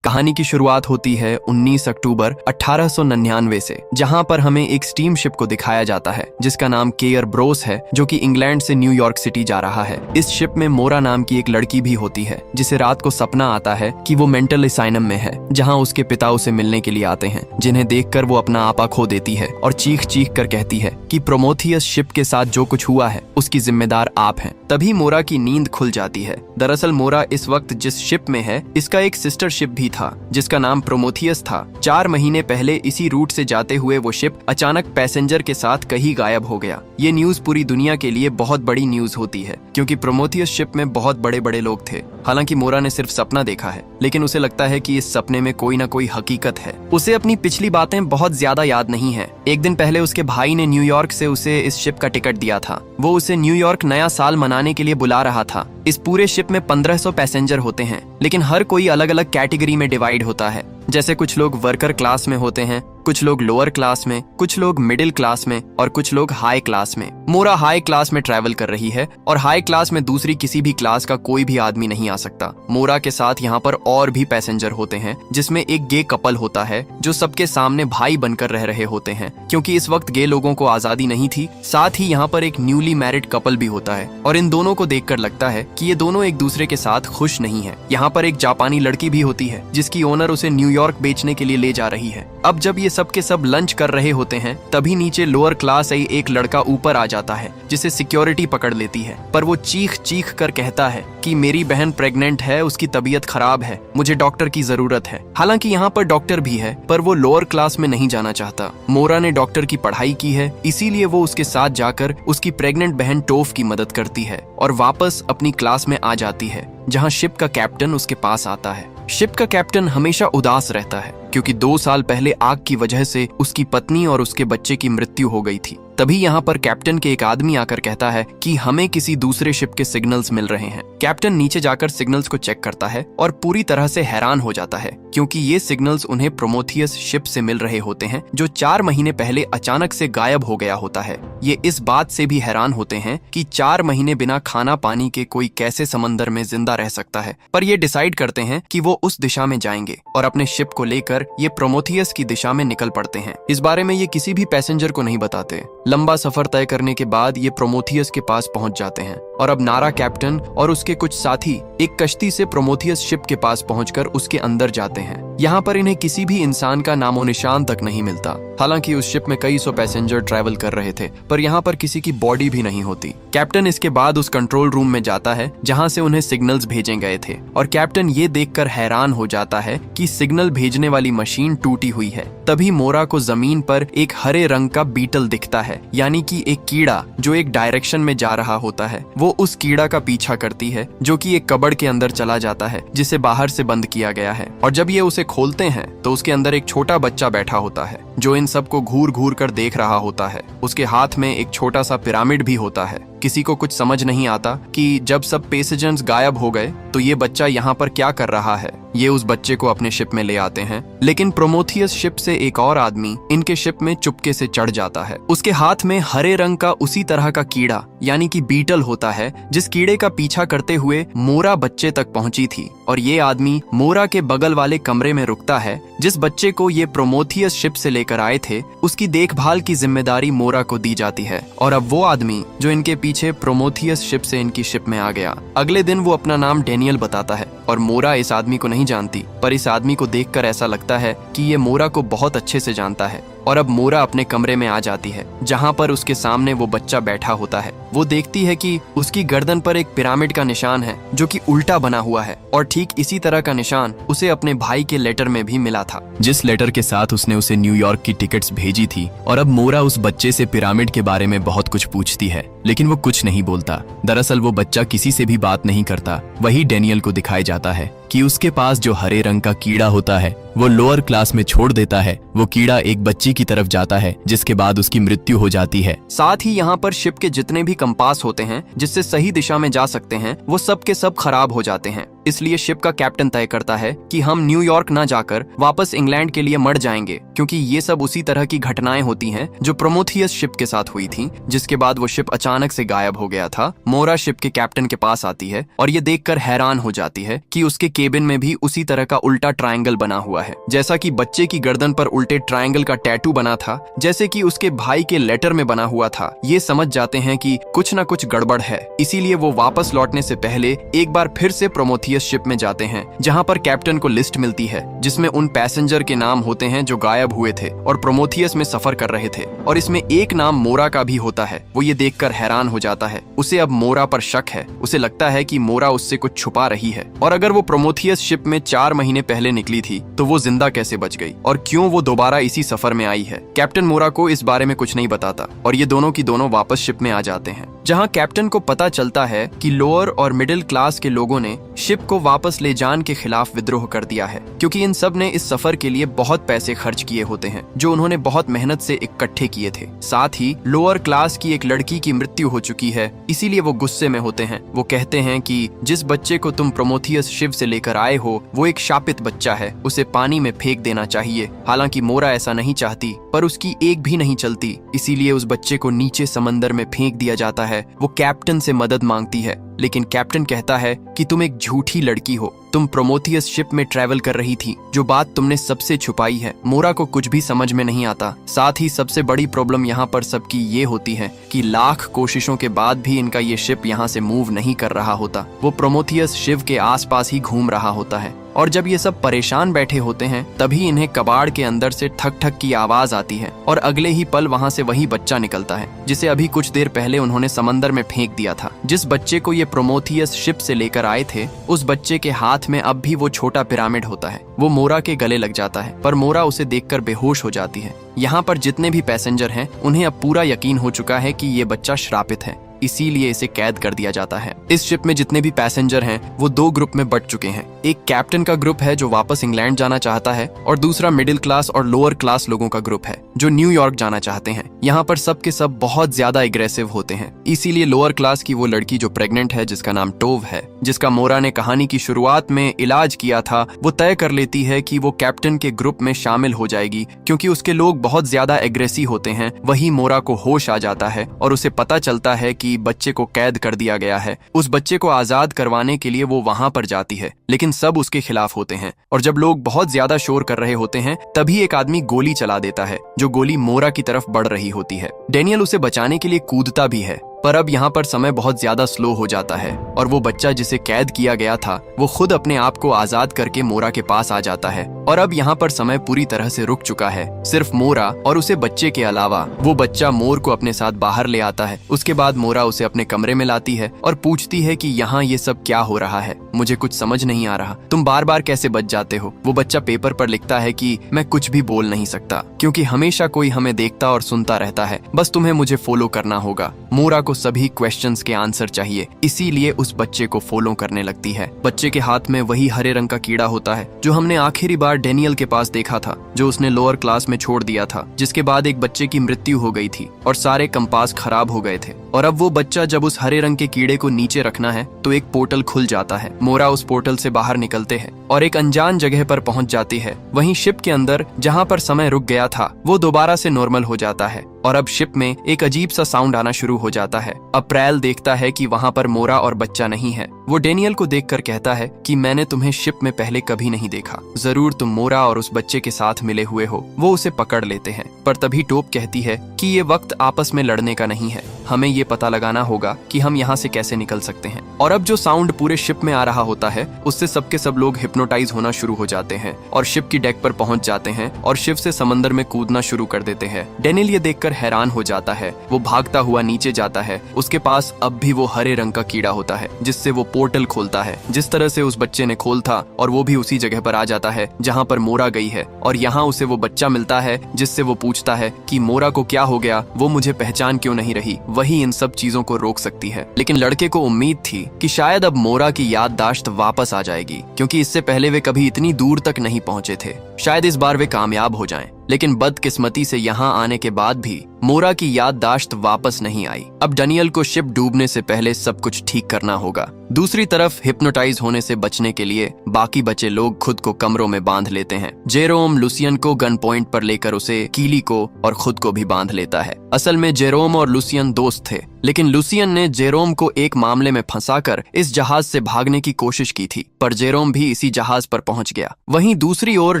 कहानी की शुरुआत होती है 19 अक्टूबर 1899 से, जहां पर हमें एक स्टीम शिप को दिखाया जाता है जिसका नाम केयर ब्रोस है, जो कि इंग्लैंड से न्यूयॉर्क सिटी जा रहा है। इस शिप में मोरा नाम की एक लड़की भी होती है जिसे रात को सपना आता है कि वो मेंटल असाइलम में है, जहां उसके पिता उसे मिलने के लिए आते हैं, जिन्हें देखकर वो अपना आपा खो देती है और चीख चीख कर कहती है कि प्रोमेथियस शिप के साथ जो कुछ हुआ है उसकी जिम्मेदार आप हैं। तभी मोरा की नींद खुल जाती है। दरअसल मोरा इस वक्त जिस शिप में है इसका एक सिस्टर शिप भी था जिसका नाम प्रोमेथियस था। 4 महीने पहले इसी रूट से जाते हुए वो शिप अचानक पैसेंजर के साथ कहीं गायब हो गया। ये न्यूज पूरी दुनिया के लिए बहुत बड़ी न्यूज होती है क्योंकि प्रोमेथियस शिप में बहुत बड़े बड़े लोग थे। हालांकि मोरा ने सिर्फ सपना देखा है, लेकिन उसे लगता है कि इस सपने में कोई ना कोई हकीकत है। उसे अपनी पिछली बातें बहुत ज्यादा याद नहीं है। एक दिन पहले उसके भाई ने न्यूयॉर्क से उसे इस शिप का टिकट दिया था। वो उसे न्यूयॉर्क नया साल मनाने के लिए बुला रहा था। इस पूरे शिप में 1500 पैसेंजर होते हैं, लेकिन हर कोई अलग अलग कैटेगरी में डिवाइड होता है। जैसे कुछ लोग वर्कर क्लास में होते हैं, कुछ लोग लोअर क्लास में, कुछ लोग मिडिल क्लास में और कुछ लोग हाई क्लास में। मोरा हाई क्लास में ट्रैवल कर रही है और हाई क्लास में दूसरी किसी भी क्लास का कोई भी आदमी नहीं आ सकता। मोरा के साथ यहाँ पर और भी पैसेंजर होते हैं, जिसमें एक गे कपल होता है जो सबके सामने भाई बनकर रह रहे होते हैं क्योंकि इस वक्त गे लोगों को आजादी नहीं थी। साथ ही यहाँ पर एक न्यूली मैरिड कपल भी होता है और इन दोनों को देखकर लगता है कि ये दोनों एक दूसरे के साथ खुश नहीं है। यहाँ पर एक जापानी लड़की भी होती है जिसकी ओनर उसे न्यूयॉर्क बेचने के लिए ले जा रही है। अब जब ये सब के सब लंच कर रहे होते हैं तभी नीचे लोअर क्लास से एक लड़का ऊपर आ जाता है जिसे सिक्योरिटी पकड़ लेती है, पर वो चीख चीख कर कहता है कि मेरी बहन प्रेग्नेंट है, उसकी तबीयत खराब है, मुझे डॉक्टर की जरूरत है। हालांकि यहाँ पर डॉक्टर भी है पर वो लोअर क्लास में नहीं जाना चाहता। मोरा ने डॉक्टर की पढ़ाई की है, इसीलिए वो उसके साथ जाकर उसकी प्रेग्नेंट बहन टोफ की मदद करती है और वापस अपनी क्लास में आ जाती है, जहाँ शिप का कैप्टन उसके पास आता है। शिप का कैप्टन हमेशा उदास रहता है क्योंकि 2 साल पहले आग की वजह से उसकी पत्नी और उसके बच्चे की मृत्यु हो गई थी। तभी यहाँ पर कैप्टन के एक आदमी आकर कहता है कि हमें किसी दूसरे शिप के सिग्नल्स मिल रहे हैं। कैप्टन नीचे जाकर सिग्नल्स को चेक करता है और पूरी तरह से हैरान हो जाता है क्योंकि ये सिग्नल्स उन्हें प्रोमेथियस शिप से मिल रहे होते हैं जो 4 महीने पहले अचानक से गायब हो गया होता है। ये इस बात से भी हैरान होते हैं कि 4 महीने बिना खाना पानी के कोई कैसे समंदर में जिंदा रह सकता है, पर ये डिसाइड करते हैं कि वो उस दिशा में जाएंगे और अपने शिप को लेकर ये प्रोमेथियस की दिशा में निकल पड़ते हैं। इस बारे में ये किसी भी पैसेंजर को नहीं बताते। लंबा सफर तय करने के बाद ये प्रोमेथियस के पास पहुंच जाते हैं और अब नारा कैप्टन और उसके कुछ साथी एक कश्ती से प्रोमेथियस शिप के पास पहुंचकर उसके अंदर जाते हैं। यहाँ पर इन्हें किसी भी इंसान का नामो निशान तक नहीं मिलता। हालांकि उस शिप में कई सौ पैसेंजर ट्रैवल कर रहे थे, पर यहाँ पर किसी की बॉडी भी नहीं होती। कैप्टन इसके बाद उस कंट्रोल रूम में जाता है जहाँ से उन्हें सिग्नल्स भेजे गए थे और कैप्टन ये देखकर हैरान हो जाता है कि सिग्नल भेजने वाली मशीन टूटी हुई है। तभी मोरा को जमीन पर एक हरे रंग का बीटल दिखता है, यानी कि एक कीड़ा जो एक डायरेक्शन में जा रहा होता है। वो उस कीड़ा का पीछा करती है जो कि एक कबर्ड के अंदर चला जाता है जिसे बाहर से बंद किया गया है, और जब ये उसे खोलते हैं तो उसके अंदर एक छोटा बच्चा बैठा होता है जो इन सबको घूर घूर कर देख रहा होता है। उसके हाथ में एक छोटा सा पिरामिड भी होता है। किसी को कुछ समझ नहीं आता कि जब सब पैसेंजर्स गायब हो गए तो ये बच्चा यहाँ पर क्या कर रहा है। ये उस बच्चे को अपने शिप में ले आते हैं, लेकिन प्रोमेथियस शिप से एक और आदमी इनके शिप में चुपके से चढ़ जाता है। उसके हाथ में हरे रंग का उसी तरह का कीड़ा यानी कि बीटल होता है जिस कीड़े का पीछा करते हुए मोरा बच्चे तक पहुंची थी, और ये आदमी मोरा के बगल वाले कमरे में रुकता है। जिस बच्चे को ये प्रोमेथियस शिप से लेकर आए थे उसकी देखभाल की जिम्मेदारी मोरा को दी जाती है, और अब वो आदमी जो इनके पीछे प्रोमेथियस शिप से इनकी शिप में आ गया। अगले दिन वो अपना नाम डेनियल बताता है और मोरा इस आदमी को नहीं जानती, पर इस आदमी को देखकर ऐसा लगता है कि ये मोरा को बहुत अच्छे से जानता है। और अब मोरा अपने कमरे में आ जाती है जहाँ पर उसके सामने वो बच्चा बैठा होता है। वो देखती है कि उसकी गर्दन पर एक पिरामिड का निशान है जो कि उल्टा बना हुआ है, और ठीक इसी तरह का निशान उसे अपने भाई के लेटर में भी मिला था, जिस लेटर के साथ उसने उसे न्यूयॉर्क की टिकट्स भेजी थी। और अब मोरा उस बच्चे से पिरामिड के बारे में बहुत कुछ पूछती है, लेकिन वो कुछ नहीं बोलता। दरअसल वो बच्चा किसी से भी बात नहीं करता। वही डेनियल को दिखाया जाता है कि उसके पास जो हरे रंग का कीड़ा होता है वो लोअर क्लास में छोड़ देता है। वो कीड़ा एक बच्ची की तरफ जाता है जिसके बाद उसकी मृत्यु हो जाती है। साथ ही यहाँ पर शिप के जितने भी कंपास होते हैं जिससे सही दिशा में जा सकते हैं वो सब के सब खराब हो जाते हैं। इसलिए शिप का कैप्टन तय करता है कि हम न्यूयॉर्क ना जाकर वापस इंग्लैंड के लिए मर जाएंगे, क्योंकि ये सब उसी तरह की घटनाएं होती हैं जो प्रोमेथियस शिप के साथ हुई थी, जिसके बाद वो शिप अचानक से गायब हो गया था। मोरा शिप के कैप्टन के पास आती है और ये देखकर हैरान हो जाती है कि उसके केबिन में भी उसी तरह का उल्टा ट्रायंगल बना हुआ है, जैसा कि बच्चे की गर्दन पर उल्टे ट्रायंगल का टैटू बना था, जैसे कि उसके भाई के लेटर में बना हुआ था। ये समझ जाते हैं कि कुछ न कुछ गड़बड़ है, इसीलिए वो वापस लौटने से पहले एक बार फिर से प्रोमेथियस शिप में जाते हैं, जहां पर कैप्टन को लिस्ट मिलती है जिसमें उन पैसेंजर के नाम होते हैं जो गायब हुए थे और प्रोमेथियस में सफर कर रहे थे, और इसमें एक नाम मोरा का भी होता है। वो ये देखकर हैरान हो जाता है, उसे अब मोरा पर शक है। उसे लगता है कि मोरा उससे कुछ छुपा रही है, और अगर वो प्रोमेथियस शिप में 4 महीने पहले निकली थी तो वो जिंदा कैसे बच गई और क्यों वो दोबारा इसी सफर में आई है। कैप्टन मोरा को इस बारे में कुछ नहीं बताता और ये दोनों की दोनों वापस शिप में आ जाते हैं, जहां कैप्टन को पता चलता है कि लोअर और मिडिल क्लास के लोगों ने शिप को वापस ले जाने के खिलाफ विद्रोह कर दिया है, क्योंकि इन सब ने इस सफर के लिए बहुत पैसे खर्च किए होते हैं जो उन्होंने बहुत मेहनत से इकट्ठे किए थे। साथ ही लोअर क्लास की एक लड़की की मृत्यु हो चुकी है, इसीलिए वो गुस्से में होते हैं। वो कहते हैं कि जिस बच्चे को तुम प्रोमेथियस शिप से लेकर आए हो वो एक शापित बच्चा है, उसे पानी में फेंक देना चाहिए। हालांकि मोरा ऐसा नहीं चाहती, पर उसकी एक भी नहीं चलती, इसीलिए उस बच्चे को नीचे समंदर में फेंक दिया जाता है। वो कैप्टन से मदद मांगती है, लेकिन कैप्टन कहता है कि तुम एक झूठी लड़की हो, तुम प्रोमेथियस शिप में ट्रैवल कर रही थी, जो बात तुमने सबसे छुपाई है। मोरा को कुछ भी समझ में नहीं आता। साथ ही सबसे बड़ी प्रॉब्लम यहाँ पर सबकी ये होती है कि लाख कोशिशों के बाद भी इनका ये शिप यहाँ से मूव नहीं कर रहा होता। वो प्रोमेथियस शिप के आसपास ही घूम रहा होता है, और जब ये सब परेशान बैठे होते हैं तभी इन्हें कबाड़ के अंदर से ठक ठक की आवाज आती है, और अगले ही पल वहाँ से वही बच्चा निकलता है जिसे अभी कुछ देर पहले उन्होंने समंदर में फेंक दिया था। जिस बच्चे को ये प्रोमेथियस शिप से लेकर आए थे उस बच्चे के हाथ में अब भी वो छोटा पिरामिड होता है। वो मोरा के गले लग जाता है, पर मोरा उसे देखकर बेहोश हो जाती है। यहाँ पर जितने भी पैसेंजर हैं उन्हें अब पूरा यकीन हो चुका है कि ये बच्चा श्रापित है, इसीलिए इसे कैद कर दिया जाता है। इस शिप में जितने भी पैसेंजर हैं वो 2 ग्रुप में बट चुके हैं। एक कैप्टन का ग्रुप है जो वापस इंग्लैंड जाना चाहता है, और दूसरा मिडिल क्लास और लोअर क्लास लोगों का ग्रुप है जो न्यूयॉर्क जाना चाहते हैं। यहाँ पर सब के सब बहुत ज्यादा एग्रेसिव होते हैं, इसीलिए लोअर क्लास की वो लड़की जो प्रेग्नेंट है, जिसका नाम टोव है, जिसका मोरा ने कहानी की शुरुआत में इलाज किया था, वो तय कर लेती है कि वो कैप्टन के ग्रुप में शामिल हो जाएगी, क्योंकि उसके लोग बहुत ज्यादा एग्रेसिव होते हैं। वही मोरा को होश आ जाता है और उसे पता चलता है कि बच्चे को कैद कर दिया गया है। उस बच्चे को आजाद करवाने के लिए वो वहां पर जाती है, लेकिन सब उसके खिलाफ होते हैं, और जब लोग बहुत ज्यादा शोर कर रहे होते हैं तभी एक आदमी गोली चला देता है, जो गोली मोरा की तरफ बढ़ रही होती है। डेनियल उसे बचाने के लिए कूदता भी है, पर अब यहाँ पर समय बहुत ज्यादा स्लो हो जाता है, और वो बच्चा जिसे कैद किया गया था वो खुद अपने आप को आजाद करके मोरा के पास आ जाता है, और अब यहाँ पर समय पूरी तरह से रुक चुका है। सिर्फ मोरा और उसे बच्चे के अलावा वो बच्चा मोर को अपने साथ बाहर ले आता है। उसके बाद मोरा उसे अपने कमरे में लाती है और पूछती है कि यहाँ ये सब क्या हो रहा है, मुझे कुछ समझ नहीं आ रहा, तुम बार बार कैसे बच जाते हो। वो बच्चा पेपर पर लिखता है कि मैं कुछ भी बोल नहीं सकता, क्योंकि हमेशा कोई हमें देखता और सुनता रहता है, बस तुम्हें मुझे फॉलो करना होगा। मोरा को सभी क्वेश्चंस के आंसर चाहिए, इसीलिए उस बच्चे को फॉलो करने लगती है। बच्चे के हाथ में वही हरे रंग का कीड़ा होता है जो हमने आखिरी बार डेनियल के पास देखा था, जो उसने लोअर क्लास में छोड़ दिया था, जिसके बाद एक बच्चे की मृत्यु हो गई थी और सारे कंपास खराब हो गए थे। और अब वो बच्चा जब उस हरे रंग के कीड़े को नीचे रखना है तो एक पोर्टल खुल जाता है। मोरा उस पोर्टल से बाहर निकलते हैं और एक अनजान जगह पर पहुंच जाती है। वहीं शिप के अंदर जहां पर समय रुक गया था वो दोबारा से नॉर्मल हो जाता है, और अब शिप में एक अजीब सा साउंड आना शुरू हो जाता है। अप्रैल देखता है कि वहां पर मोरा और बच्चा नहीं है। वो डेनियल को देखकर कहता है कि मैंने तुम्हें शिप में पहले कभी नहीं देखा, जरूर तुम मोरा और उस बच्चे के साथ मिले हुए हो। वो उसे पकड़ लेते हैं, पर तभी टोप कहती है कि ये वक्त आपस में लड़ने का नहीं है, हमें ये पता लगाना होगा कि हम यहाँ से कैसे निकल सकते हैं। और अब जो साउंड पूरे शिप में आ रहा होता है उससे सबके सब लोग हिप्नोटाइज होना शुरू हो जाते हैं और शिप की डेक पर पहुंच जाते हैं और शिप से समंदर में कूदना शुरू कर देते हैं। डेनियल ये देखकर हैरान हो जाता है। वो भागता हुआ नीचे जाता है। उसके पास अब भी वो हरे रंग का कीड़ा होता है जिससे वो पोर्टल खोलता है, जिस तरह से उस बच्चे ने खोल था, और वो भी उसी जगह पर आ जाता है जहाँ पर मोरा गई है। और यहाँ उसे वो बच्चा मिलता है जिससे वो पूछता है कि मोरा को क्या हो गया, वो मुझे पहचान क्यों नहीं रही, वही इन सब चीजों को रोक सकती है। लेकिन लड़के को उम्मीद थी कि शायद अब मोरा की याददाश्त वापस आ जाएगी, क्योंकि इससे पहले वे कभी इतनी दूर तक नहीं पहुंचे थे। शायद इस बार वे कामयाब हो जाएं। लेकिन बदकिस्मती से यहाँ आने के बाद भी मोरा की याददाश्त वापस नहीं आई। अब डैनियल को शिप डूबने से पहले सब कुछ ठीक करना होगा। दूसरी तरफ हिप्नोटाइज होने से बचने के लिए बाकी बचे लोग खुद को कमरों में बांध लेते हैं। जेरोम लुसियन को गन पॉइंट पर लेकर उसे, कीली को और खुद को भी बांध लेता है। असल में जेरोम और लुसियन दोस्त थे, लेकिन लुसियन ने जेरोम को एक मामले में फंसाकर इस जहाज से भागने की कोशिश की थी, पर जेरोम भी इसी जहाज पर पहुंच गया। वहीं दूसरी ओर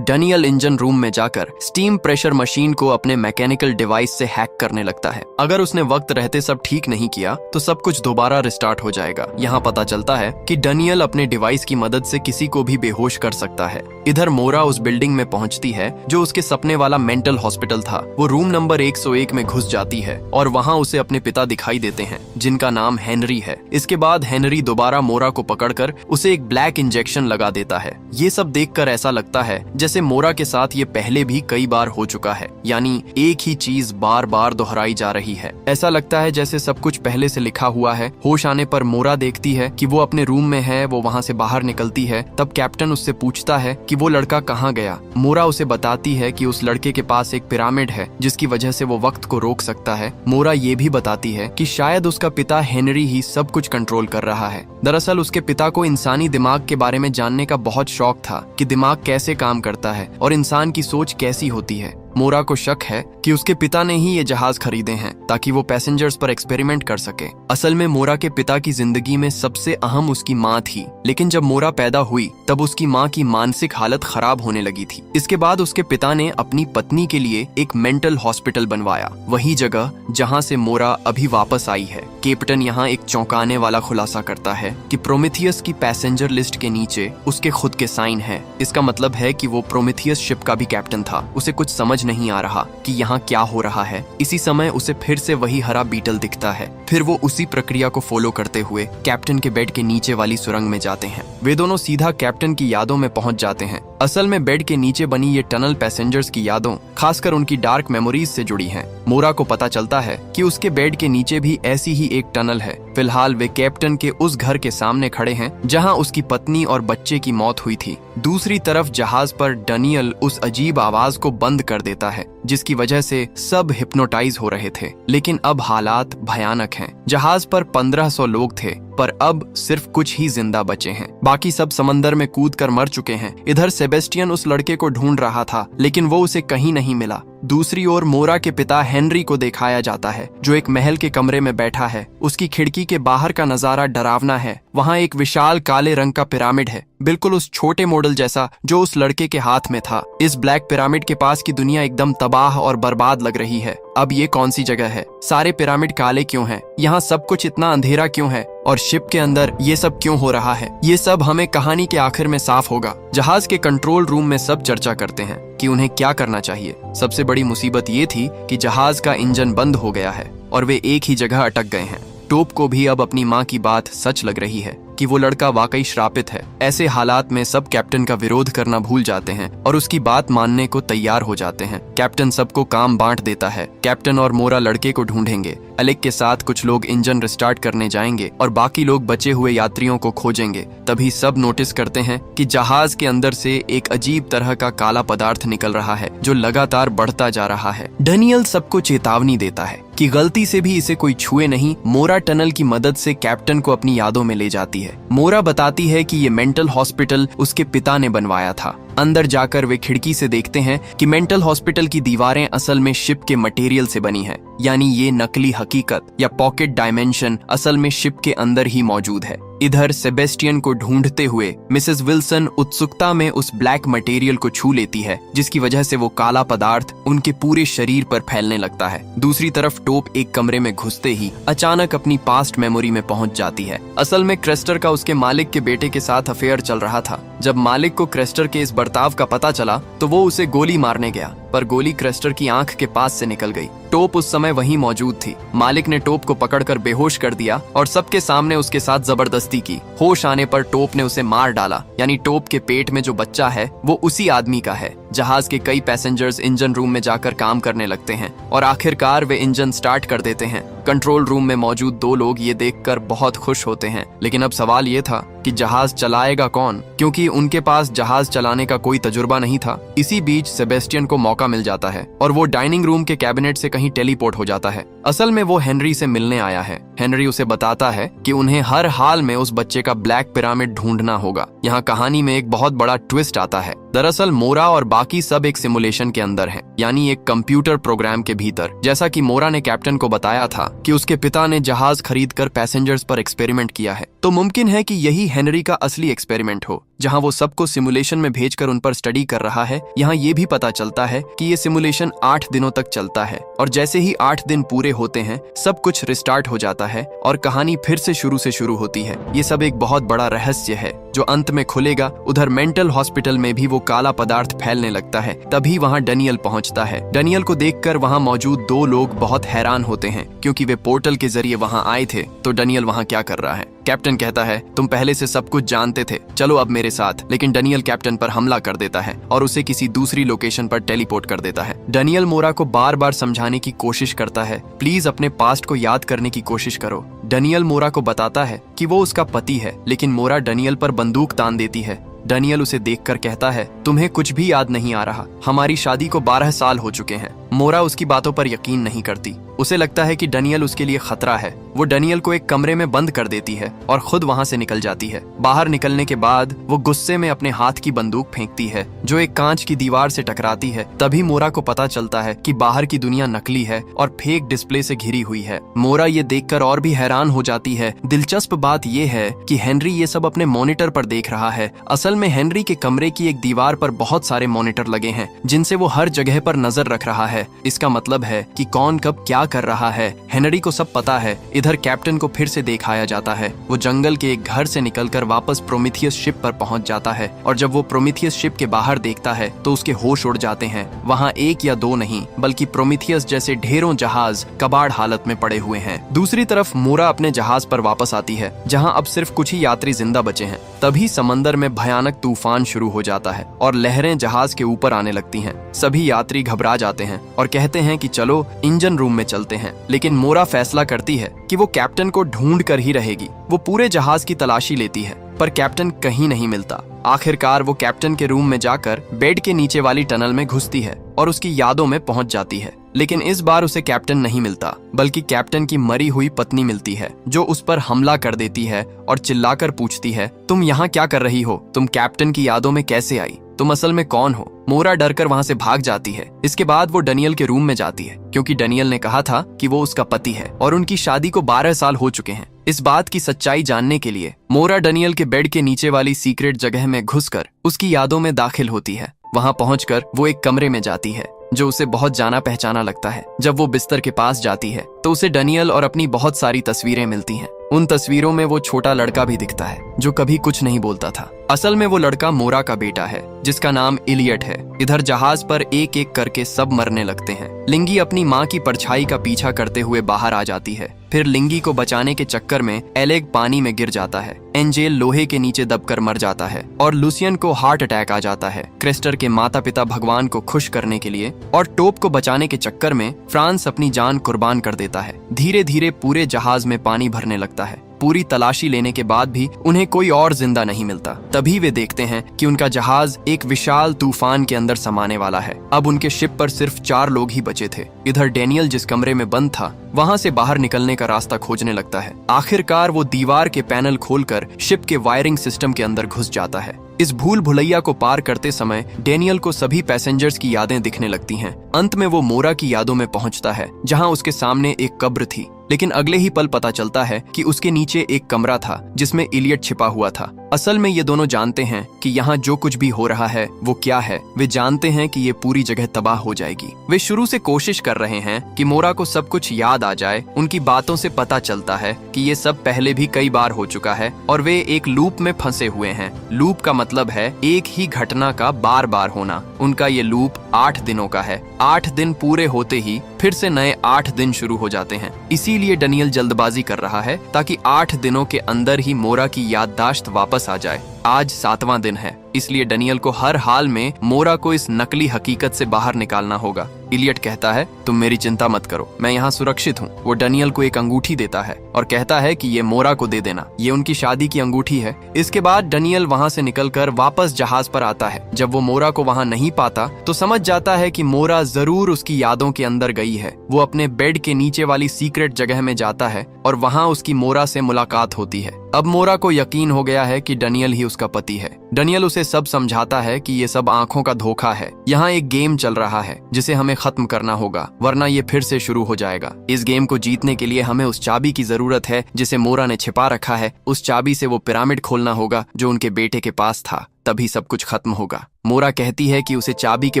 डैनियल इंजन रूम में जाकर स्टीम प्रेशर मशीन को अपने मैकेनिकल डिवाइस से हैक करने लगता है। अगर उसने वक्त रहते सब ठीक नहीं किया तो सब कुछ दोबारा रिस्टार्ट हो जाएगा। यहाँ पता चलता है कि डैनियल अपने डिवाइस की मदद से किसी को भी बेहोश कर सकता है। इधर मोरा उस बिल्डिंग में पहुंचती है जो उसके सपने वाला मेंटल हॉस्पिटल था। वो रूम नंबर 101 में घुस जाती है और वहाँ उसे अपने पिता दिखाई देते हैं, जिनका नाम हेनरी है। इसके बाद हेनरी दोबारा मोरा को पकड़कर उसे एक ब्लैक इंजेक्शन लगा देता है। ये सब देखकर ऐसा लगता है जैसे मोरा के साथ ये पहले भी कई बार हो चुका है, यानी एक ही चीज बार बार दोहराई जा रही है। ऐसा लगता है जैसे सब कुछ पहले से लिखा हुआ है। होश आने पर मोरा देखती है कि वो अपने रूम में है। वो वहाँ से बाहर निकलती है। तब कैप्टन उससे पूछता है कि वो लड़का कहाँ गया। मोरा उसे बताती है कि उस लड़के के पास एक पिरामिड है जिसकी वजह से वो वक्त को रोक सकता है। मोरा ये भी बताती है कि शायद उसका पिता हेनरी ही सब कुछ कंट्रोल कर रहा है। दरअसल उसके पिता को इंसानी दिमाग के बारे में जानने का बहुत शौक था कि दिमाग कैसे काम करता है और इंसान की सोच कैसी होती है। मोरा को शक है कि उसके पिता ने ही ये जहाज खरीदे हैं ताकि वो पैसेंजर्स पर एक्सपेरिमेंट कर सके। असल में मोरा के पिता की जिंदगी में सबसे अहम उसकी माँ थी, लेकिन जब मोरा पैदा हुई तब उसकी माँ की मानसिक हालत खराब होने लगी थी। इसके बाद उसके पिता ने अपनी पत्नी के लिए एक मेंटल हॉस्पिटल बनवाया, वही जगह जहाँ से मोरा अभी वापस आई है। कैप्टन यहाँ एक चौंकाने वाला खुलासा करता है कि प्रोमेथियस की पैसेंजर लिस्ट के नीचे उसके खुद के साइन है। इसका मतलब है कि वो प्रोमेथियस शिप का भी कैप्टन था। उसे कुछ समझ नहीं आ रहा कि यहाँ क्या हो रहा है। इसी समय उसे फिर से वही हरा बीटल दिखता है। फिर वो उसी प्रक्रिया को फॉलो करते हुए कैप्टन के बेड के नीचे वाली सुरंग में जाते हैं। वे दोनों सीधा कैप्टन की यादों में पहुंच जाते हैं। असल में बेड के नीचे बनी ये टनल पैसेंजर्स की यादों, खासकर उनकी डार्क मेमोरीज से जुड़ी हैं। मोरा को पता चलता है कि उसके बेड के नीचे भी ऐसी ही एक टनल है। फिलहाल वे कैप्टन के उस घर के सामने खड़े हैं जहां उसकी पत्नी और बच्चे की मौत हुई थी। दूसरी तरफ जहाज पर डैनियल उस अजीब आवाज को बंद कर देता है जिसकी वजह से सब हिप्नोटाइज हो रहे थे। लेकिन अब हालात भयानक हैं। जहाज पर 1500 लोग थे, पर अब सिर्फ कुछ ही जिंदा बचे हैं। बाकी सब समंदर में कूदकर मर चुके हैं। इधर सेबेस्टियन उस लड़के को ढूंढ रहा था, लेकिन वो उसे कहीं नहीं मिला। दूसरी ओर मोरा के पिता हेनरी को दिखाया जाता है जो एक महल के कमरे में बैठा है। उसकी खिड़की के बाहर का नजारा डरावना है। वहाँ एक विशाल काले रंग का पिरामिड है, बिल्कुल उस छोटे मॉडल जैसा जो उस लड़के के हाथ में था। इस ब्लैक पिरामिड के पास की दुनिया एकदम तबाह और बर्बाद लग रही है। अब ये कौन सी जगह है? सारे पिरामिड काले क्यों हैं? यहाँ सब कुछ इतना अंधेरा क्यों है? और शिप के अंदर ये सब क्यों हो रहा है? ये सब हमें कहानी के आखिर में साफ होगा। जहाज के कंट्रोल रूम में सब चर्चा करते हैं कि उन्हें क्या करना चाहिए। सबसे बड़ी मुसीबत ये थी कि जहाज का इंजन बंद हो गया है और वे एक ही जगह अटक गए हैं। टोप को भी अब अपनी माँ की बात सच लग रही है कि वो लड़का वाकई श्रापित है। ऐसे हालात में सब कैप्टन का विरोध करना भूल जाते हैं और उसकी बात मानने को तैयार हो जाते हैं। कैप्टन सबको काम बांट देता है। कैप्टन और मोरा लड़के को ढूंढेंगे। अलेक के साथ कुछ लोग इंजन रिस्टार्ट करने जाएंगे और बाकी लोग बचे हुए यात्रियों को खोजेंगे। तभी सब नोटिस करते हैं कि जहाज के अंदर से एक अजीब तरह का काला पदार्थ निकल रहा है जो लगातार बढ़ता जा रहा है। डैनियल सबको चेतावनी देता है कि गलती से भी इसे कोई छुए नहीं। मोरा टनल की मदद से कैप्टन को अपनी यादों में ले जाती है। मोरा बताती है कि ये मेंटल हॉस्पिटल उसके पिता ने बनवाया था। अंदर जाकर वे खिड़की से देखते हैं कि मेंटल हॉस्पिटल की दीवारें असल में शिप के मटेरियल से बनी हैं, यानी ये नकली हकीकत या पॉकेट डायमेंशन असल में शिप के अंदर ही मौजूद है। इधर सेबेस्टियन को ढूंढते हुए मिसेस विल्सन उत्सुकता में उस ब्लैक मटेरियल को छू लेती है, जिसकी वजह से वो काला पदार्थ उनके पूरे शरीर पर फैलने लगता है। दूसरी तरफ टोप एक कमरे में घुसते ही अचानक अपनी पास्ट मेमोरी में पहुंच जाती है। असल में क्रेस्टर का उसके मालिक के बेटे के साथ अफेयर चल रहा था। जब मालिक को क्रेस्टर के इस बर्ताव का पता चला तो वो उसे गोली मारने गया, पर गोली क्रेस्टर की आंख के पास से निकल गई। टोप उस समय वहीं मौजूद थी। मालिक ने टोप को पकड़कर बेहोश कर दिया और सबके सामने उसके साथ जबरदस्ती की। होश आने पर टोप ने उसे मार डाला, यानी टोप के पेट में जो बच्चा है वो उसी आदमी का है। जहाज के कई पैसेंजर्स इंजन रूम में जाकर काम करने लगते हैं और आखिरकार वे इंजन स्टार्ट कर देते हैं। कंट्रोल रूम में मौजूद दो लोग ये देखकर बहुत खुश होते हैं, लेकिन अब सवाल ये था कि जहाज चलाएगा कौन, क्योंकि उनके पास जहाज चलाने का कोई तजुर्बा नहीं था। इसी बीच सेबेस्टियन को मौका मौका मिल जाता है और वो डाइनिंग रूम के कैबिनेट से कहीं टेलीपोर्ट हो जाता है। असल में वो हेनरी से मिलने आया है। हेनरी उसे बताता है कि उन्हें हर हाल में उस बच्चे का ब्लैक पिरामिड ढूंढना होगा। यहाँ कहानी में एक बहुत बड़ा ट्विस्ट आता है। दरअसल मोरा और बाकी सब एक सिमुलेशन के अंदर हैं, यानी एक कंप्यूटर प्रोग्राम के भीतर। जैसा कि मोरा ने कैप्टन को बताया था कि उसके पिता ने जहाज खरीदकर पैसेंजर्स पर एक्सपेरिमेंट किया है, तो मुमकिन है कि यही हेनरी का असली एक्सपेरिमेंट हो, जहां वो सबको सिमुलेशन में भेजकर उन पर स्टडी कर रहा है। यहाँ ये भी पता चलता है कि ये सिमुलेशन 8 दिनों तक चलता है और जैसे ही 8 दिन पूरे होते हैं सब कुछ रिस्टार्ट हो जाता है और कहानी फिर से शुरू होती है। ये सब एक बहुत बड़ा रहस्य है जो अंत में खुलेगा। उधर मेंटल हॉस्पिटल में भी वो काला पदार्थ फैलने लगता है। तभी वहाँ डैनियल पहुँचता है। डैनियल को देखकर वहाँ मौजूद 2 लोग बहुत हैरान होते हैं क्योंकि वे पोर्टल के जरिए वहाँ आए थे। तो डैनियल वहाँ क्या कर रहा है? कैप्टन कहता है तुम पहले से सब कुछ जानते थे, चलो अब मेरे साथ। लेकिन डैनियल कैप्टन पर हमला कर देता है और उसे किसी दूसरी लोकेशन पर टेलीपोर्ट कर देता है। डैनियल मोरा को बार बार समझाने की कोशिश करता है, प्लीज अपने पास्ट को याद करने की कोशिश करो। डैनियल मोरा को बताता है कि वो उसका पति है, लेकिन मोरा डैनियल पर बंदूक तान देती है। डैनियल उसे देखकर कहता है तुम्हें कुछ भी याद नहीं आ रहा, हमारी शादी को 12 साल हो चुके हैं। मोरा उसकी बातों पर यकीन नहीं करती। उसे लगता है कि डैनियल उसके लिए खतरा है। वो डैनियल को एक कमरे में बंद कर देती है और खुद वहां से निकल जाती है। बाहर निकलने के बाद वो गुस्से में अपने हाथ की बंदूक फेंकती है जो एक कांच की दीवार से टकराती है। तभी मोरा को पता चलता है कि बाहर की दुनिया नकली है और फेक डिस्प्ले से घिरी हुई है। मोरा ये देखकर और भी हैरान हो जाती है। दिलचस्प बात ये है कि हेनरी ये सब अपने मॉनिटर पर देख रहा है। असल में हेनरी के कमरे की एक दीवार पर बहुत सारे मॉनिटर लगे हैं जिनसे वो हर जगह पर नजर रख रहा है। इसका मतलब है कि कौन कब क्या कर रहा है। हेनरी को सब पता है। इधर कैप्टन को फिर से दिखाया जाता है। वो जंगल के एक घर से निकलकर वापस प्रोमीथियस शिप पर पहुंच जाता है और जब वो प्रोमीथियस शिप के बाहर देखता है तो उसके होश उड़ जाते हैं। वहाँ 1 या 2 नहीं बल्कि प्रोमीथियस जैसे ढेरों जहाज कबाड़ हालत में पड़े हुए हैं। दूसरी तरफ मोरा अपने जहाज पर वापस आती है जहाँ अब सिर्फ कुछ ही यात्री जिंदा बचे हैं। तभी समंदर में भयानक तूफान शुरू हो जाता है और लहरें जहाज के ऊपर आने लगती हैं। सभी यात्री घबरा जाते हैं और कहते हैं कि चलो इंजन रूम में चलते हैं। लेकिन मोरा फैसला करती है कि वो कैप्टन को ढूंढ कर ही रहेगी। वो पूरे जहाज की तलाशी लेती है पर कैप्टन कहीं नहीं मिलता। आखिरकार वो कैप्टन के रूम में जाकर बेड के नीचे वाली टनल में घुसती है और उसकी यादों में पहुंच जाती है। लेकिन इस बार उसे कैप्टन नहीं मिलता बल्कि कैप्टन की मरी हुई पत्नी मिलती है जो उस पर हमला कर देती है और चिल्लाकर पूछती है तुम यहाँ क्या कर रही हो? तुम कैप्टन की यादों में कैसे आई? तुम असल में कौन हो? मोरा डरकर वहाँ से भाग जाती है। इसके बाद वो डैनियल के रूम में जाती है क्योंकि डैनियल ने कहा था कि वो उसका पति है और उनकी शादी को 12 साल हो चुके हैं। इस बात की सच्चाई जानने के लिए मोरा डैनियल के बेड के नीचे वाली सीक्रेट जगह में घुसकर उसकी यादों में दाखिल होती है। वहाँ पहुंचकर वो एक कमरे में जाती है जो उसे बहुत जाना पहचाना लगता है। जब वो बिस्तर के पास जाती है तो उसे डैनियल और अपनी बहुत सारी तस्वीरें मिलती हैं। उन तस्वीरों में वो छोटा लड़का भी दिखता है जो कभी कुछ नहीं बोलता था। असल में वो लड़का मोरा का बेटा है जिसका नाम इलियट है। इधर जहाज पर एक एक करके सब मरने लगते हैं। लिंगी अपनी माँ की परछाई का पीछा करते हुए बाहर आ जाती है। फिर लिंगी को बचाने के चक्कर में एलेग पानी में गिर जाता है। एंजेल लोहे के नीचे दबकर मर जाता है और लुसियन को हार्ट अटैक आ जाता है। क्रिस्टर के माता पिता भगवान को खुश करने के लिए और टोप को बचाने के चक्कर में फ्रांस अपनी जान कुर्बान कर देता है। धीरे धीरे पूरे जहाज में पानी भरने लगता है। पूरी तलाशी लेने के बाद भी उन्हें कोई और जिंदा नहीं मिलता। तभी वे देखते हैं कि उनका जहाज एक विशाल तूफान के अंदर समाने वाला है। अब उनके शिप पर सिर्फ 4 लोग ही बचे थे। इधर डैनियल जिस कमरे में बंद था वहां से बाहर निकलने का रास्ता खोजने लगता है। आखिरकार वो दीवार के पैनल खोलकर शिप के वायरिंग सिस्टम के अंदर घुस जाता है। इस भूल भुलैया को पार करते समय डैनियल को सभी पैसेंजर्स की यादें दिखने लगती हैं। अंत में वो मोरा की यादों में पहुंचता है जहां उसके सामने एक कब्र थी। लेकिन अगले ही पल पता चलता है कि उसके नीचे एक कमरा था जिसमें इलियट छिपा हुआ था। असल में ये दोनों जानते हैं कि यहाँ जो कुछ भी हो रहा है वो क्या है। वे जानते हैं कि ये पूरी जगह तबाह हो जाएगी। वे शुरू से कोशिश कर रहे हैं कि मोरा को सब कुछ याद आ जाए। उनकी बातों से पता चलता है कि ये सब पहले भी कई बार हो चुका है और वे एक लूप में फंसे हुए हैं। लूप का मतलब है एक ही घटना का बार बार होना। उनका ये लूप 8 दिनों का है। 8 दिन पूरे होते ही फिर से नए 8 दिन शुरू हो जाते हैं। इसीलिए डैनियल जल्दबाजी कर रहा है ताकि 8 दिनों के अंदर ही मोरा की याददाश्त वापस आ जाए। आज 7वां दिन है इसलिए डैनियल को हर हाल में मोरा को इस नकली हकीकत से बाहर निकालना होगा। इलियट कहता है, तुम मेरी चिंता मत करो, मैं यहाँ सुरक्षित हूँ। वो डैनियल को एक अंगूठी देता है और कहता है कि ये मोरा को दे देना, ये उनकी शादी की अंगूठी है। इसके बाद डैनियल वहाँ से निकलकर वापस जहाज पर आता है। जब वो मोरा को वहाँ नहीं पाता तो समझ जाता है कि मोरा जरूर उसकी यादों के अंदर गई है। वो अपने बेड के नीचे वाली सीक्रेट जगह में जाता है और वहाँ उसकी मोरा से मुलाकात होती है। अब मोरा को यकीन हो गया है कि डैनियल ही उसका पति है। डैनियल उसे सब समझाता है कि ये सब आंखों का धोखा है। यहाँ एक गेम चल रहा है जिसे हमें खत्म करना होगा, वरना ये फिर से शुरू हो जाएगा। इस गेम को जीतने के लिए हमें उस चाबी की जरूरत है जिसे मोरा ने छिपा रखा है। उस चाबी से वो पिरामिड खोलना होगा जो उनके बेटे के पास था, तभी सब कुछ खत्म होगा। मोरा कहती है कि उसे चाबी के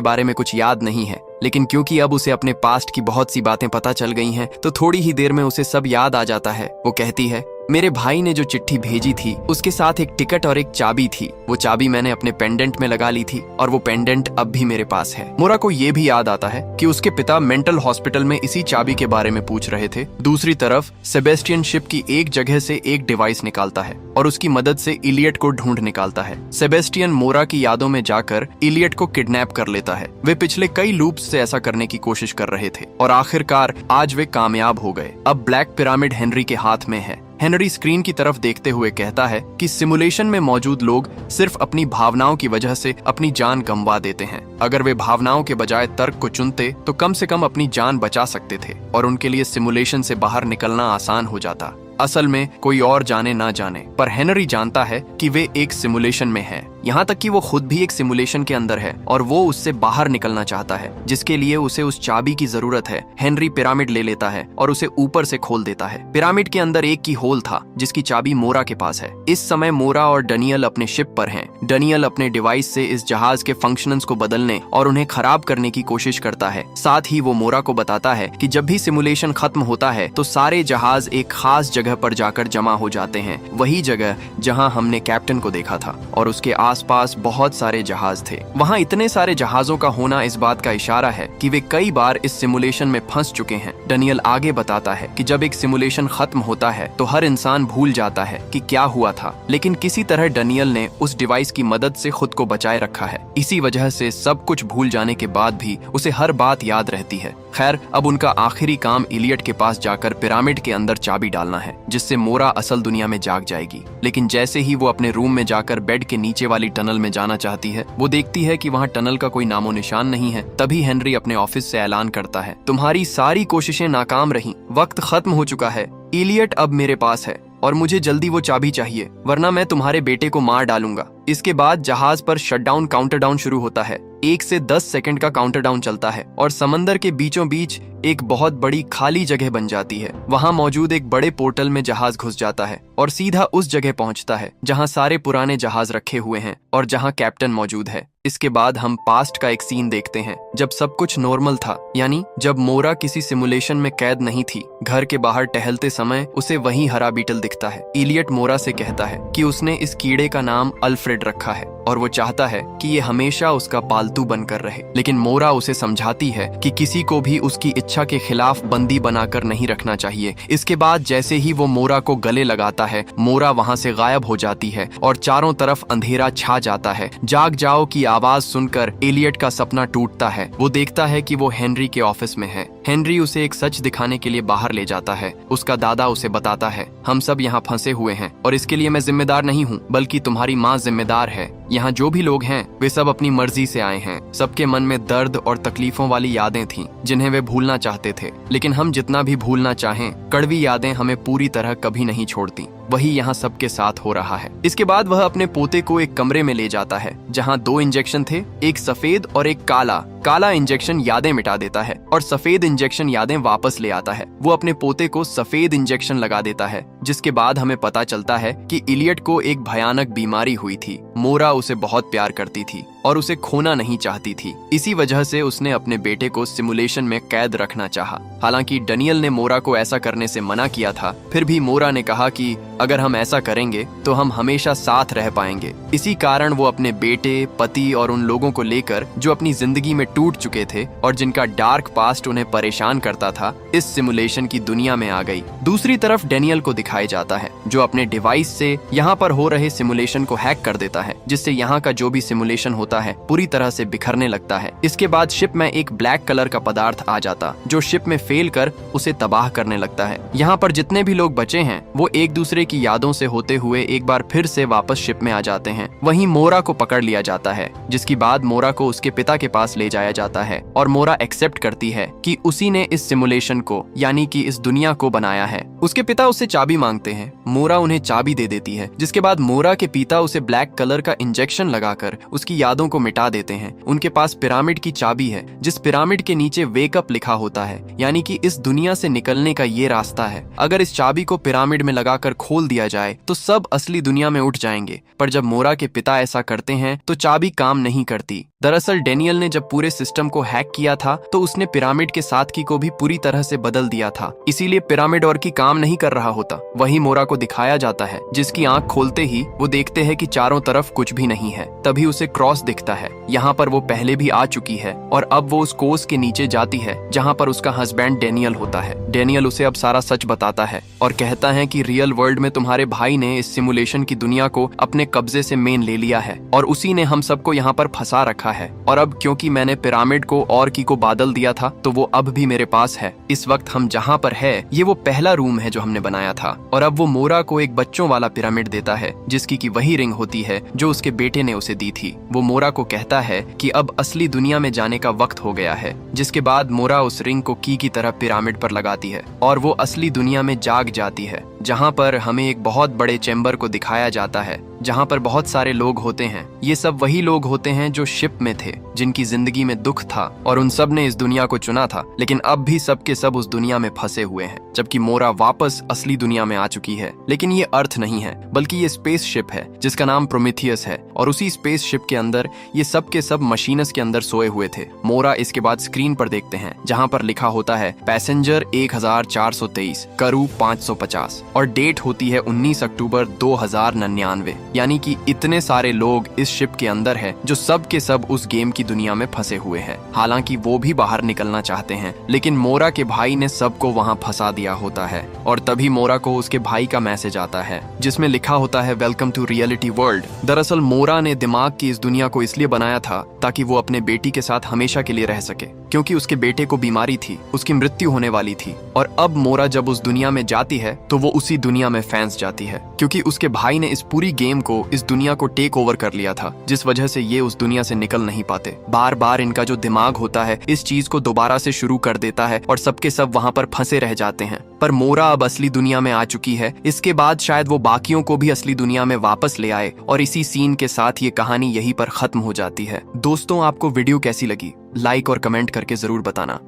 बारे में कुछ याद नहीं है, लेकिन क्योंकि अब उसे अपने पास्ट की बहुत सी बातें पता चल गई हैं, तो थोड़ी ही देर में उसे सब याद आ जाता है। वो कहती है, मेरे भाई ने जो चिट्ठी भेजी थी उसके साथ एक टिकट और एक चाबी थी। वो चाबी मैंने अपने पेंडेंट में लगा ली थी और वो पेंडेंट अब भी मेरे पास है। मोरा को ये भी याद आता है कि उसके पिता मेंटल हॉस्पिटल में इसी चाबी के बारे में पूछ रहे थे। दूसरी तरफ सेबेस्टियन शिप की एक जगह से एक डिवाइस निकालता है और उसकी मदद से इलियट को ढूंढ निकालता है। सेबेस्टियन मोरा की यादों में जाकर इलियट को किडनैप कर लेता है। वे पिछले कई लूप्स से ऐसा करने की कोशिश कर रहे थे और आखिरकार आज वे कामयाब हो गए। अब ब्लैक पिरामिड हेनरी के हाथ में है। हेनरी स्क्रीन की तरफ देखते हुए कहता है कि सिमुलेशन में मौजूद लोग सिर्फ अपनी भावनाओं की वजह से अपनी जान गंवा देते हैं। अगर वे भावनाओं के बजाय तर्क को चुनते तो कम से कम अपनी जान बचा सकते थे और उनके लिए सिमुलेशन से बाहर निकलना आसान हो जाता। असल में कोई और जाने ना जाने, पर हेनरी जानता है कि वे एक सिमुलेशन में हैं। यहाँ तक कि वो खुद भी एक सिमुलेशन के अंदर है और वो उससे बाहर निकलना चाहता है, जिसके लिए उसे उस चाबी की जरूरत है। हेनरी पिरामिड ले लेता है और उसे ऊपर से खोल देता है। पिरामिड के अंदर एक की होल था जिसकी चाबी मोरा के पास है। इस समय मोरा और डैनियल अपने शिप पर हैं। डैनियल अपने डिवाइस से इस जहाज के फंक्शंस को बदलने और उन्हें खराब करने की कोशिश करता है। साथ ही वो मोरा को बताता है कि जब भी सिमुलेशन खत्म होता है तो सारे जहाज एक खास जगह पर जाकर जमा हो जाते हैं, वही जगह जहां हमने कैप्टन को देखा था, और उसके आसपास बहुत सारे जहाज थे। वहां इतने सारे जहाजों का होना इस बात का इशारा है कि वे कई बार इस सिमुलेशन में फंस चुके हैं। डैनियल आगे बताता है कि जब एक सिमुलेशन खत्म होता है तो हर इंसान भूल जाता है कि क्या हुआ था, लेकिन किसी तरह डैनियल ने उस डिवाइस की मदद से खुद को बचाए रखा है। इसी वजह से सब कुछ भूल जाने के बाद भी उसे हर बात याद रहती है। खैर, अब उनका आखिरी काम इलियट के पास जाकर पिरामिड के अंदर चाबी डालना है, जिससे मोरा असल दुनिया में जाग जाएगी। लेकिन जैसे ही वो अपने रूम में जाकर बेड के नीचे वाली टनल में जाना चाहती है, वो देखती है कि वहाँ टनल का कोई नामो निशान नहीं है। तभी हेनरी अपने ऑफिस से ऐलान करता है, तुम्हारी सारी कोशिशें नाकाम रहीं, वक्त खत्म हो चुका है। इलियट अब मेरे पास है और मुझे जल्दी वो चाबी चाहिए, वरना मैं तुम्हारे बेटे को मार डालूंगा। इसके बाद जहाज पर शटडाउन काउंटरडाउन शुरू होता है। 1 से 10 सेकंड का काउंटरडाउन चलता है और समंदर के बीचों बीच एक बहुत बड़ी खाली जगह बन जाती है। वहां मौजूद एक बड़े पोर्टल में जहाज घुस जाता है और सीधा उस जगह पहुंचता है जहां सारे पुराने जहाज रखे हुए हैं और जहां कैप्टन मौजूद है। इसके बाद हम पास्ट का एक सीन देखते हैं जब सब कुछ नॉर्मल था, यानी जब मोरा किसी सिमुलेशन में कैद नहीं थी। घर के बाहर टहलते समय उसे वही हरा बीटल दिखता है। इलियट मोरा से कहता है कि उसने इस कीड़े का नाम अल्फ्रेड रखा है और वो चाहता है कि ये हमेशा उसका पालतू बनकर रहे। लेकिन मोरा उसे समझाती है कि किसी को भी उसकी इच्छा के खिलाफ बंदी बनाकर नहीं रखना चाहिए। इसके बाद जैसे ही वो मोरा को गले लगाता है, मोरा वहाँ से गायब हो जाती है और चारों तरफ अंधेरा छा जाता है। जाग जाओ की आवाज सुनकर इलियट का सपना टूटता है। वो देखता है कि वो हेनरी के ऑफिस में है। हेनरी उसे एक सच दिखाने के लिए बाहर ले जाता है। उसका दादा उसे बताता है, हम सब यहाँ फंसे हुए हैं और इसके लिए मैं जिम्मेदार नहीं हूँ, बल्कि तुम्हारी माँ जिम्मेदार है। यहाँ जो भी लोग हैं वे सब अपनी मर्जी से आए हैं। सबके मन में दर्द और तकलीफों वाली यादें थीं जिन्हें वे भूलना चाहते थे, लेकिन हम जितना भी भूलना चाहें, कड़वी यादें हमें पूरी तरह कभी नहीं छोड़ती। वही यहाँ सबके साथ हो रहा है। इसके बाद वह अपने पोते को एक कमरे में ले जाता है जहाँ 2 इंजेक्शन थे, एक सफेद और एक काला। काला इंजेक्शन यादें मिटा देता है और सफेद इंजेक्शन यादें वापस ले आता है। वो अपने पोते को सफेद इंजेक्शन लगा देता है, जिसके बाद हमें पता चलता है कि इलियट को एक भयानक बीमारी हुई थी। मोरा उसे बहुत प्यार करती थी और उसे खोना नहीं चाहती थी। इसी वजह से उसने अपने बेटे को सिमुलेशन में कैद रखना चाहा। हालांकि डैनियल ने मोरा को ऐसा करने से मना किया था, फिर भी मोरा ने कहा कि अगर हम ऐसा करेंगे तो हम हमेशा साथ रह पाएंगे। इसी कारण वो अपने बेटे, पति और उन लोगों को लेकर जो अपनी जिंदगी में टूट चुके थे और जिनका डार्क पास्ट उन्हें परेशान करता था, इस सिमुलेशन की दुनिया में आ गई। दूसरी तरफ डेनियल को दिखाया जाता है, जो अपने डिवाइस से यहाँ पर हो रहे सिमुलेशन को हैक कर देता है, जिससे यहाँ का जो भी सिमुलेशन होता है पूरी तरह से बिखरने लगता है। इसके बाद शिप में एक ब्लैक कलर का पदार्थ आ जाता, जो शिप में फेल कर उसे तबाह करने लगता है। यहाँ पर जितने भी लोग बचे हैं वो एक दूसरे की यादों से होते हुए एक बार फिर से वापस शिप में आ जाते हैं। वहीं मोरा को पकड़ लिया जाता है, जिसके बाद मोरा को उसके पिता के पास ले जाया जाता है और मोरा एक्सेप्ट करती है कि उसी ने इस सिमुलेशन को यानी कि इस दुनिया को बनाया है। उसके पिता उससे चाबी मांगते हैं, मोरा उन्हें चाबी दे देती है, जिसके बाद मोरा के पिता उसे ब्लैक कलर का इंजेक्शन लगाकर उसकी यादों को मिटा देते हैं। उनके पास पिरामिड की चाबी है, जिस पिरामिड के नीचे वेकअप लिखा होता है, यानी कि इस दुनिया से निकलने का ये रास्ता है। अगर इस चाबी को पिरामिड में लगाकर खोल दिया जाए तो सब असली दुनिया में उठ जाएंगे, पर जब मोरा के पिता ऐसा करते हैं तो चाबी काम नहीं करती। दरअसल डेनियल ने जब पूरे सिस्टम को हैक किया था तो उसने पिरामिड के सादगी को भी पूरी तरह से बदल दिया था, इसीलिए पिरामिड और की काम नहीं कर रहा होता। वही मोरा को दिखाया जाता है, जिसकी आंख खोलते ही वो देखते हैं कि चारों तरफ कुछ भी नहीं है। तभी उसे क्रॉस दिखता है, यहाँ पर वो पहले भी आ चुकी है और अब वो उस कोस के नीचे जाती है जहाँ पर उसका हस्बैंड डेनियल होता है। डेनियल उसे अब सारा सच बताता है और कहता है कि रियल वर्ल्ड में तुम्हारे भाई ने इस सिमुलेशन की दुनिया को अपने कब्जे से मेन ले लिया है और उसी ने हम सबको यहाँ पर फंसा रखा है। और अब क्योंकि मैंने पिरामिड को और की को बादल दिया था तो वो अब भी मेरे पास है। इस वक्त हम जहाँ पर है ये वो पहला रूम है जो हमने बनाया था। और अब वो मोरा को एक बच्चों वाला पिरामिड देता है, जिसकी की वही रिंग होती है जो उसके बेटे ने उसे दी थी। वो मोरा को कहता है कि अब असली दुनिया में जाने का वक्त हो गया है, जिसके बाद मोरा उस रिंग को की तरह पिरामिड पर लगाती है और वो असली दुनिया में जाग जाती है, जहाँ पर हमें एक बहुत बड़े चैम्बर को दिखाया जाता है जहाँ पर बहुत सारे लोग होते हैं। ये सब वही लोग होते हैं जो शिप में थे, जिनकी जिंदगी में दुख था और उन सब ने इस दुनिया को चुना था, लेकिन अब भी सब के सब उस दुनिया में फंसे हुए हैं। जबकि मोरा वापस असली दुनिया में आ चुकी है, लेकिन ये अर्थ नहीं है बल्कि ये स्पेस शिप है जिसका नाम प्रोमीथियस है और उसी स्पेस शिप के अंदर ये सब के सब मशीनस के अंदर सोए हुए थे। मोरा इसके बाद स्क्रीन पर देखते हैं जहाँ पर लिखा होता है पैसेंजर 1423, करू 550 और डेट होती है 19 अक्टूबर 2099, यानी कि इतने सारे लोग इस शिप के अंदर है जो सब के सब उस गेम की दुनिया में फंसे हुए हैं। हालांकि वो भी बाहर निकलना चाहते हैं, लेकिन मोरा के भाई ने सबको वहां फंसा दिया होता है। और तभी मोरा को उसके भाई का मैसेज आता है जिसमें लिखा होता है वेलकम टू रियलिटी वर्ल्ड। दरअसल मोरा ने दिमाग की इस दुनिया को इसलिए बनाया था ताकि वो अपने बेटी के साथ हमेशा के लिए रह सके, क्योंकि उसके बेटे को बीमारी थी, उसकी मृत्यु होने वाली थी। और अब मोरा जब उस दुनिया में जाती है तो वो उसी दुनिया में फंस जाती है, क्योंकि उसके भाई ने इस पूरी गेम को, इस दुनिया को टेक ओवर कर लिया था, जिस वजह से ये उस दुनिया से निकल नहीं पाते। बार बार इनका जो दिमाग होता है इस चीज को दोबारा से शुरू कर देता है और सबके सब वहां पर फंसे रह जाते हैं। पर मोरा अब असली दुनिया में आ चुकी है, इसके बाद शायद वो बाकियों को भी असली दुनिया में वापस ले आए और इसी सीन के साथ ये कहानी यहीं पर खत्म हो जाती है। दोस्तों, आपको वीडियो कैसी लगी? लाइक और कमेंट करके जरूर बताना।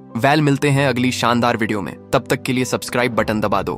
मिलते हैं अगली शानदार वीडियो में, तब तक के लिए सब्सक्राइब बटन दबा दो।